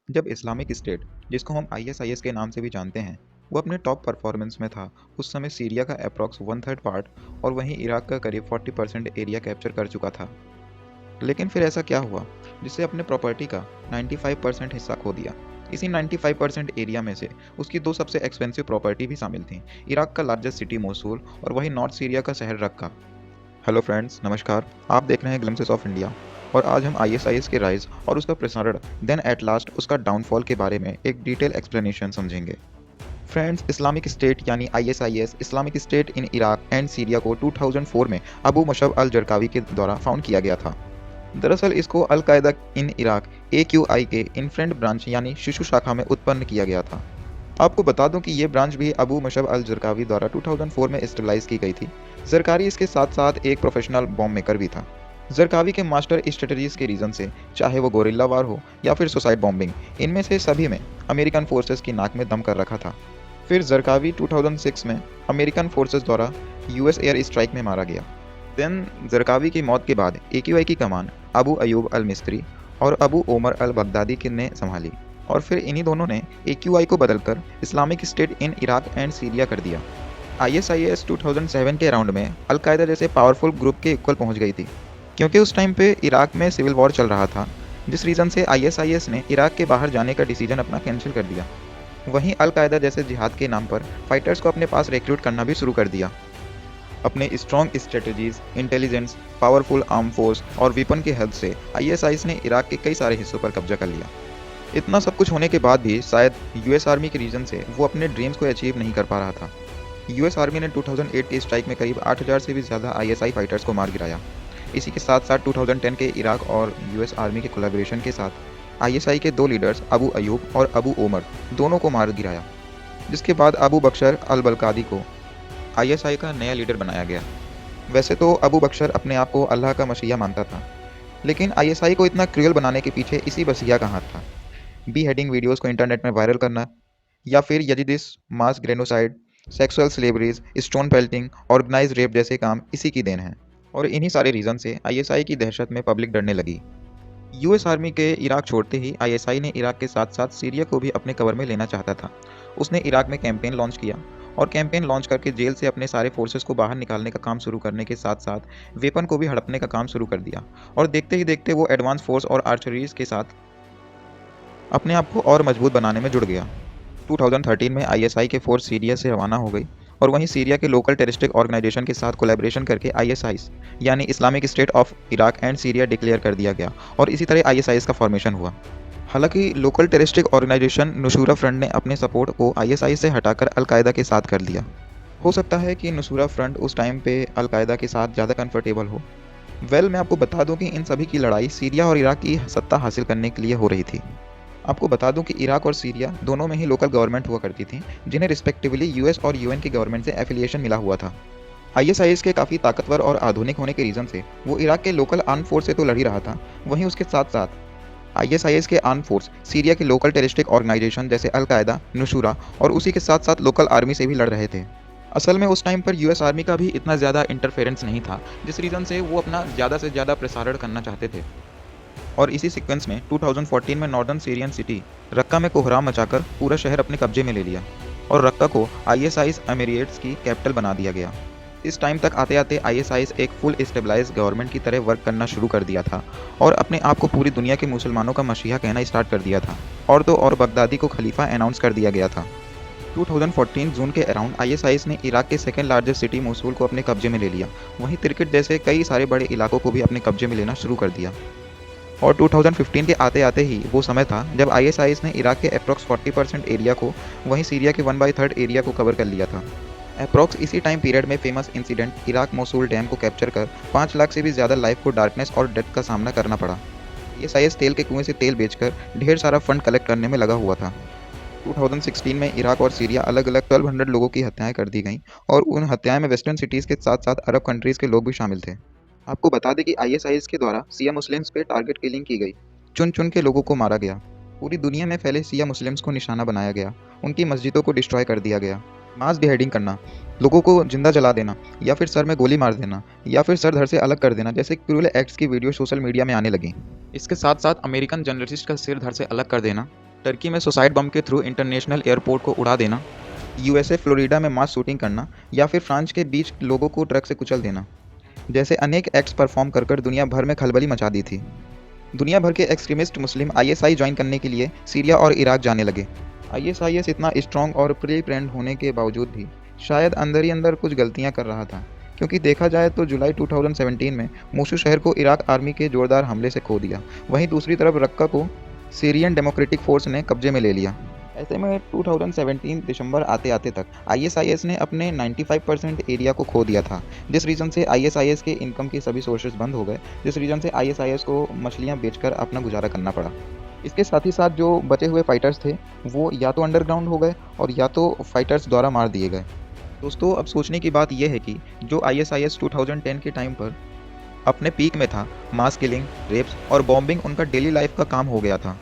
जब Islamic state, जिसको हम आईएसआईएस के नाम से भी जानते हैं, वो अपने टॉप परफॉर्मेंस में था, उस समय सीरिया का अप्रॉक्स वन थर्ड पार्ट और वहीं इराक का करीब 40% एरिया कैप्चर कर चुका था। लेकिन फिर ऐसा क्या हुआ जिससे अपने प्रॉपर्टी का 95% हिस्सा खो दिया। इसी 95% एरिया में से उसकी दो सबसे एक्सपेंसिव प्रॉपर्टी भी शामिल थीं, इराक का लार्जेस्ट सिटी मोसूल और वहीं नॉर्थ सीरिया का शहर रक्का। हेलो फ्रेंड्स, नमस्कार। आप देख रहे हैं ग्लिम्सेस ऑफ इंडिया और आज हम आईएसआईएस के राइज और उसका प्रसारण देन एट लास्ट उसका डाउनफॉल के बारे में एक डिटेल एक्सप्लेनेशन समझेंगे। फ्रेंड्स, इस्लामिक स्टेट यानी ISIS Islamic state in Iraq and Syria को 2004 में अबू मशब अल जरकावी के द्वारा फाउंड किया गया था। दरअसल इसको अल कायदा इन इराक AQI के इन्फ्रेंट ब्रांच यानी शिशु शाखा में उत्पन्न किया गया था। आपको बता दूं कि ये ब्रांच भी अबू मशब अल जरकावी द्वारा 2004 में स्टेबलाइज की गई थी। जरकावी इसके साथ साथ एक प्रोफेशनल बॉम्ब मेकर भी था। जरकावी के मास्टर स्ट्रेटजीज के रीजन से, चाहे वो गोरिल्ला वार हो या फिर सुसाइड बॉम्बिंग, इनमें से सभी में अमेरिकन फोर्सेस की नाक में दम कर रखा था। फिर जरकावी 2006 में अमेरिकन फोर्सेस द्वारा US एयर स्ट्राइक में मारा गया। देन जरकावी की मौत के बाद AQI की कमान अबू अयूब अल मिस्री और अबू ओमर अल बगदादी ने संभाली और फिर इन्हीं दोनों ने AQI को बदलकर Islamic state in Iraq and Syria कर दिया। ISIS 2007 के राउंड में अल कायदा जैसे पावरफुल ग्रुप के इक्वल पहुंच गई थी, क्योंकि उस टाइम पे इराक में सिविल वॉर चल रहा था, जिस रीज़न से ISIS ने इराक के बाहर जाने का डिसीजन अपना कैंसिल कर दिया। वहीं अल कायदा जैसे जिहाद के नाम पर फाइटर्स को अपने पास रिक्रूट करना भी शुरू कर दिया। अपने strong strategies, intelligence, powerful arm force और वेपन की हेल्प से ISIS ने इराक के कई सारे हिस्सों पर कब्जा कर लिया। इतना सब कुछ होने के बाद भी शायद US आर्मी के रीजन से वो अपने ड्रीम्स को अचीव नहीं कर पा रहा था। US आर्मी ने 2008 के स्ट्राइक में करीब 8000 से भी ज़्यादा ISI फाइटर्स को मार गिराया। इसी के साथ साथ 2010 के इराक और US आर्मी के कोलैबोरेशन के साथ ISI के दो लीडर्स अबू अयूब और अबू ओमर दोनों को मार गिराया, जिसके बाद अबू बक्शर अल बलकादी को ISI का नया लीडर बनाया गया। वैसे तो अबू बक्शर अपने आप को अल्लाह का मसीहा मानता था, लेकिन ISI को इतना क्रूएल बनाने के पीछे इसी मसीहा का हाथ था। बी हेडिंग वीडियोस को इंटरनेट में वायरल करना, या फिर Yazidis, mass genocide, sexual slaveries, stone pelting, organise rape जैसे काम इसी की देन है। और इन्हीं सारे रीज़न से ISI की दहशत में पब्लिक डरने लगी। US आर्मी के इराक छोड़ते ही ISI ने इराक के साथ साथ सीरिया को भी अपने कवर में लेना चाहता था। उसने इराक में कैंपेन लॉन्च किया और कैंपेन लॉन्च करके जेल से अपने सारे फोर्सेस को बाहर निकालने का काम शुरू करने के साथ साथ वेपन को भी हड़पने का काम शुरू कर दिया। और देखते ही देखते वो एडवांस फोर्स और आर्चरीज के साथ अपने आप को और मजबूत बनाने में जुड़ गया। 2013 में ISI के फोर्स सीरिया से रवाना हो गई और वहीं सीरिया के लोकल टेररिस्टिक ऑर्गेनाइजेशन के साथ कोलैबोरेशन करके ISIS यानी Islamic state of Iraq and Syria declare कर दिया गया और इसी तरह ISIS का फॉर्मेशन हुआ। हालांकि लोकल टेररिस्टिक ऑर्गेनाइजेशन नुसूरा फ्रंट ने अपने सपोर्ट को ISI से हटाकर अल कायदा के साथ कर लिया। हो सकता है कि नुसूरा फ्रंट उस टाइम पे अल कायदा के साथ ज़्यादा कंफर्टेबल हो। मैं आपको बता दूं कि इन सभी की लड़ाई सीरिया और इराक की सत्ता हासिल करने के लिए हो रही थी। आपको बता दूं कि इराक और सीरिया दोनों में ही लोकल गवर्नमेंट हुआ करती थी, जिन्हें रिस्पेक्टिवली US और UN की गवर्नमेंट से एफिलिएशन मिला हुआ था। ISIS के काफ़ी ताकतवर और आधुनिक होने के रीज़न से वो इराक के लोकल आर्म फोर्स से तो लड़ ही रहा था, वहीं उसके साथ साथ ISIS के आर्म फोर्स सीरिया के लोकल टेररिस्टिक ऑर्गेनाइजेशन जैसे अल कायदा, नुसूरा और उसी के साथ साथ लोकल आर्मी से भी लड़ रहे थे। असल में उस टाइम पर US आर्मी का भी इतना ज़्यादा इंटरफेरेंस नहीं था, जिस रीज़न से वो अपना ज़्यादा से ज़्यादा प्रसारण करना चाहते थे। और इसी सीक्वेंस में 2014 में नॉर्दर्न सीरियन सिटी रक्का में कोहराम मचाकर पूरा शहर अपने कब्जे में ले लिया और रक्का को ISIS एमिरेट्स की कैपिटल बना दिया गया। इस टाइम तक आते आते ISIS एक फुल स्टेबलाइज गवर्नमेंट की तरह वर्क करना शुरू कर दिया था और अपने आप को पूरी दुनिया के मुसलमानों का मसीहा कहना स्टार्ट कर दिया था और तो और बगदादी को खलीफा अनाउंस कर दिया गया था। 2014 जून के अराउंड ISIS ने इराक के सेकेंड लार्जेस्ट सिटी मोसूल को अपने कब्जे में ले लिया। वहीं तिरकिट जैसे कई सारे बड़े इलाकों को भी अपने कब्जे में लेना शुरू कर दिया। और 2015 के आते आते ही वो समय था जब ISIS ने इराक के अप्रॉक्स 40% एरिया को, वहीं सीरिया के 1/3 एरिया को कवर कर लिया था। अप्रॉक्स इसी टाइम पीरियड में famous incident Iraq Mosul dam को कैप्चर कर 5 लाख से भी ज़्यादा लाइफ को डार्कनेस और डेथ का सामना करना पड़ा। ISIS तेल के कुएं से तेल बेचकर ढेर सारा फंड कलेक्ट करने में लगा हुआ था। 2016 में इराक और सीरिया अलग अलग 1200 लोगों की हत्याएं कर दी गईं और उन हत्याएं में वेस्टर्न सिटीज़ के साथ साथ अरब कंट्रीज़ के लोग भी शामिल थे। आपको बता दें कि ISIS के द्वारा शिया मुस्लिम्स पे टारगेट किलिंग की गई, चुन चुन के लोगों को मारा गया। पूरी दुनिया में फैले शिया मुस्लिम्स को निशाना बनाया गया, उनकी मस्जिदों को डिस्ट्रॉय कर दिया गया। मास बिहेडिंग करना, लोगों को जिंदा जला देना या फिर सर में गोली मार देना या फिर सर धड़ से अलग कर देना जैसे क्रूएल एक्ट्स की वीडियो सोशल मीडिया में आने लगी। इसके साथ साथ अमेरिकन जर्नलिस्ट का सिर धड़ से अलग कर देना टर्की में सुसाइड बम के थ्रू इंटरनेशनल एयरपोर्ट को उड़ा देना, यूएसए फ्लोरिडा में मास शूटिंग करना या फिर फ्रांस के बीच लोगों को ट्रक से कुचल देना जैसे अनेक एक्ट्स परफॉर्म कर कर दुनिया भर में खलबली मचा दी थी। दुनिया भर के एक्सट्रीमिस्ट मुस्लिम आईएसआई ज्वाइन करने के लिए सीरिया और इराक जाने लगे। आईएसआईएस इतना स्ट्रॉन्ग और प्री प्लान्ड होने के बावजूद भी शायद अंदर ही अंदर कुछ गलतियां कर रहा था, क्योंकि देखा जाए तो जुलाई 2017 में मोसुल शहर को इराक आर्मी के जोरदार हमले से खो दिया। वहीं दूसरी तरफ रक्का को सीरियन डेमोक्रेटिक फोर्स ने कब्जे में ले लिया। ऐसे में 2017 दिसंबर आते आते तक आईएसआईएस ने अपने 95% एरिया को खो दिया था, जिस रीज़न से आईएसआईएस के इनकम के सभी सोर्सेज बंद हो गए, जिस रीज़न से आईएसआईएस को मछलियां बेचकर अपना गुजारा करना पड़ा। इसके साथ ही साथ जो बचे हुए फाइटर्स थे वो या तो अंडरग्राउंड हो गए और या तो फाइटर्स द्वारा मार दिए गए। दोस्तों, अब सोचने की बात यह है कि जो आईएसआईएस 2010 के टाइम पर अपने पीक में था, मास किलिंग, रेप्स और बॉम्बिंग उनका डेली लाइफ का काम हो गया था।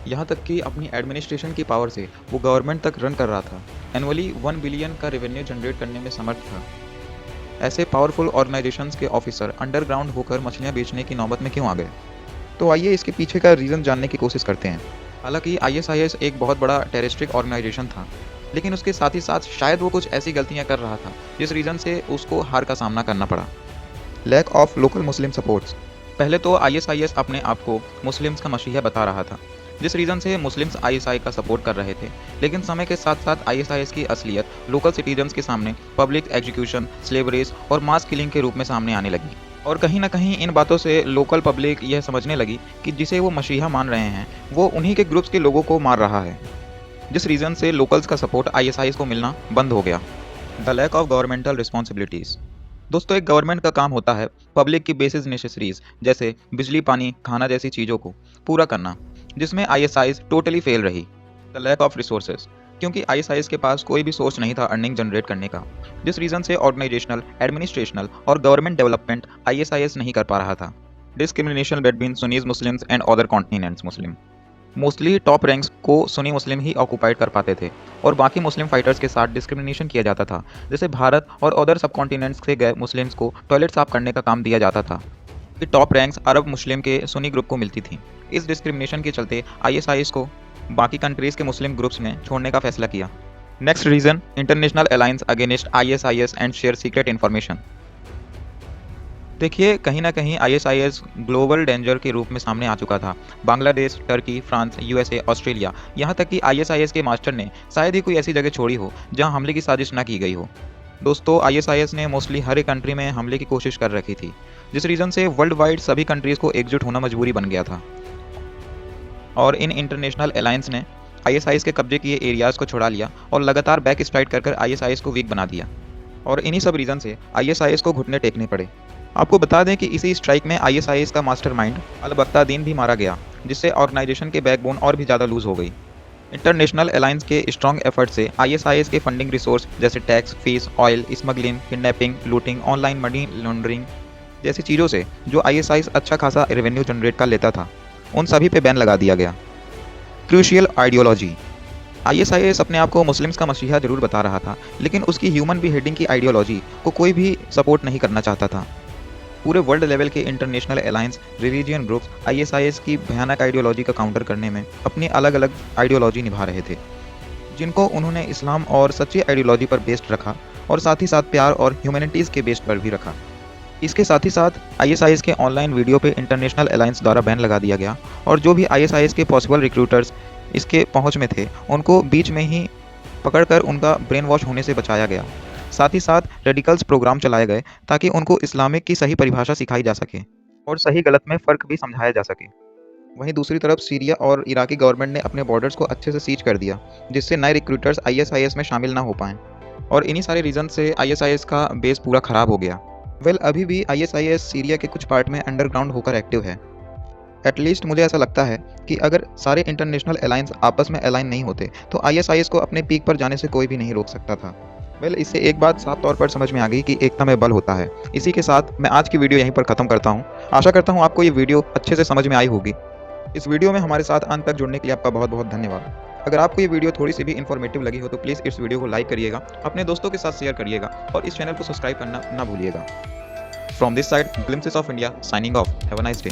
यहाँ तक कि अपनी एडमिनिस्ट्रेशन की पावर से वो गवर्नमेंट तक रन कर रहा था। एनुअली 1 बिलियन का रेवेन्यू जनरेट करने में समर्थ था। ऐसे पावरफुल ऑर्गेनाइजेशंस के ऑफिसर अंडरग्राउंड होकर मछलियाँ बेचने की नौबत में क्यों आ गए? तो आइए इसके पीछे का रीज़न जानने की कोशिश करते हैं। हालांकि आईएसआईएस एक बहुत बड़ा टेररिस्टिक ऑर्गेनाइजेशन था, लेकिन उसके साथ ही साथ शायद वो कुछ ऐसी गलतियाँ कर रहा था जिस रीज़न से उसको हार का सामना करना पड़ा। Lack of local Muslim supports. पहले तो आईएसआईएस अपने आप को मुस्लिम्स का मसीहा बता रहा था, जिस रीज़न से मुस्लिम्स आईएसआई का सपोर्ट कर रहे थे। लेकिन समय के साथ साथ आईएसआईएस की असलियत लोकल सिटीजन्स के सामने पब्लिक एग्जीक्यूशन, स्लेवरीज और मास किलिंग के रूप में सामने आने लगी। और कहीं ना कहीं इन बातों से लोकल पब्लिक यह समझने लगी कि जिसे वो मसीहा मान रहे हैं वो उन्हीं के ग्रुप्स के लोगों को मार रहा है, जिस रीज़न से लोकल्स का सपोर्ट आईएसआईएस को मिलना बंद हो गया। The lack of governmental responsibilities. दोस्तों, एक गवर्नमेंट का काम होता है पब्लिक की बेसिक नेसेसरीज जैसे बिजली, पानी, खाना जैसी चीज़ों को पूरा करना, जिसमें आईएसआईएस टोटली फेल रही। द लैक ऑफ रिसोर्सेज, क्योंकि आईएसआईएस के पास कोई भी सोर्स नहीं था अर्निंग जनरेट करने का, जिस रीज़न से ऑर्गेनाइजेशनल, एडमिनिस्ट्रेशनल और गवर्नमेंट डेवलपमेंट आईएसआईएस नहीं कर पा रहा था। Discrimination between Sunnis Muslims and other continents Muslim. Mostly top ranks को सुन्नी मुस्लिम ही ऑक्यूपाइड कर पाते थे और बाकी मुस्लिम फाइटर्स के साथ डिस्क्रिमिनेशन किया जाता था। जैसे भारत और अदर सब कॉन्टिनेंट्स से गए मुस्लिम्स को टॉयलेट साफ करने का काम दिया जाता था। कि टॉप रैंक्स अरब मुस्लिम के सुन्नी ग्रुप को मिलती थी। इस डिस्क्रिमिनेशन के चलते आईएसआईएस को बाकी कंट्रीज के मुस्लिम ग्रुप्स में छोड़ने का फैसला किया। Next reason, international alliance against ISIS and share secret information. देखिए, कहीं ना कहीं आईएसआईएस ग्लोबल डेंजर के रूप में सामने आ चुका था। Bangladesh, Turkey, France, USA, Australia, यहाँ तक कि आईएसआईएस के मास्टर ने शायद ही कोई ऐसी जगह छोड़ी हो जहाँ हमले की साजिश ना की गई हो। दोस्तों, आईएसआईएस ने मोस्टली हर एक कंट्री में हमले की कोशिश कर रखी थी, जिस रीज़न से वर्ल्ड वाइड सभी कंट्रीज़ को एकजुट होना मजबूरी बन गया था। और इन इंटरनेशनल अलायंस ने आईएसआईएस के कब्जे किए एरियाज़ को छुड़ा लिया और लगातार बैक स्ट्राइक कर कर आईएसआईएस को वीक बना दिया। और इन्हीं सब रीज़न से आईएसआईएस को घुटने टेकने पड़े। आपको बता दें कि इसी स्ट्राइक में आईएसआईएस का मास्टरमाइंड अल-बगदादी भी मारा गया, जिससे ऑर्गेनाइजेशन के बैकबोन और भी ज़्यादा लूज हो गई। इंटरनेशनल अलायंस के स्ट्रॉन्ग एफर्ट से आईएसआईएस के फंडिंग रिसोर्स जैसे tax, fees, oil, smuggling, kidnapping, looting, online money laundering जैसी चीज़ों से जो आईएसआईएस अच्छा खासा रेवेन्यू जनरेट कर लेता था, उन सभी पे बैन लगा दिया गया। Crucial ideology. आईएसआईएस अपने आप को मुस्लिम्स का मसीहा जरूर बता रहा था, लेकिन उसकी ह्यूमन बिहेडिंग की आइडियोलॉजी को कोई भी सपोर्ट नहीं करना चाहता था। पूरे वर्ल्ड लेवल के international alliance, religion groups ISIS की भयानक आइडियोलॉजी का काउंटर करने में अपनी अलग अलग आइडियोलॉजी निभा रहे थे, जिनको उन्होंने इस्लाम और सच्ची आइडियोलॉजी पर बेस्ड रखा और साथ ही साथ प्यार और ह्यूमैनिटीज़ के बेस्ड पर भी रखा। इसके साथ ही साथ आईएसआईएस के ऑनलाइन वीडियो पे इंटरनेशनल अलायंस द्वारा बैन लगा दिया गया और जो भी आईएसआईएस के पॉसिबल रिक्रूटर्स इसके पहुंच में थे उनको बीच में ही पकड़कर उनका ब्रेन वॉश होने से बचाया गया। साथ ही साथ रेडिकल्स प्रोग्राम चलाए गए ताकि उनको इस्लामिक की सही परिभाषा सिखाई जा सके और सही गलत में फ़र्क भी समझाया जा सके। वहीं दूसरी तरफ सीरिया और इराकी गवर्नमेंट ने अपने बॉर्डर्स को अच्छे से सीज कर दिया, जिससे नए रिक्रूटर्स आईएसआईएस में शामिल ना हो पाएँ और इन्हीं सारे रीज़न से आईएसआईएस का बेस पूरा ख़राब हो गया। अभी भी आईएसआईएस सीरिया के कुछ पार्ट में अंडरग्राउंड होकर एक्टिव है। एटलीस्ट मुझे ऐसा लगता है कि अगर सारे इंटरनेशनल अलायंस आपस में अलाइन नहीं होते तो आईएसआईएस को अपने पीक पर जाने से कोई भी नहीं रोक सकता था। इससे एक बात साफ तौर पर समझ में आ गई कि एकता में बल होता है। इसी के साथ मैं आज की वीडियो यहीं पर ख़त्म करता हूँ। आशा करता हूँ आपको ये वीडियो अच्छे से समझ में आई होगी। इस वीडियो में हमारे साथ अंत तक जुड़ने के लिए आपका बहुत बहुत धन्यवाद। अगर आपको ये वीडियो थोड़ी सी भी इन्फॉर्मेटिव लगी हो तो प्लीज़ इस वीडियो को लाइक करिएगा, अपने दोस्तों के साथ शेयर करिएगा और इस चैनल को सब्सक्राइब करना ना भूलिएगा। From this side, glimpses of India signing off. Have a nice day.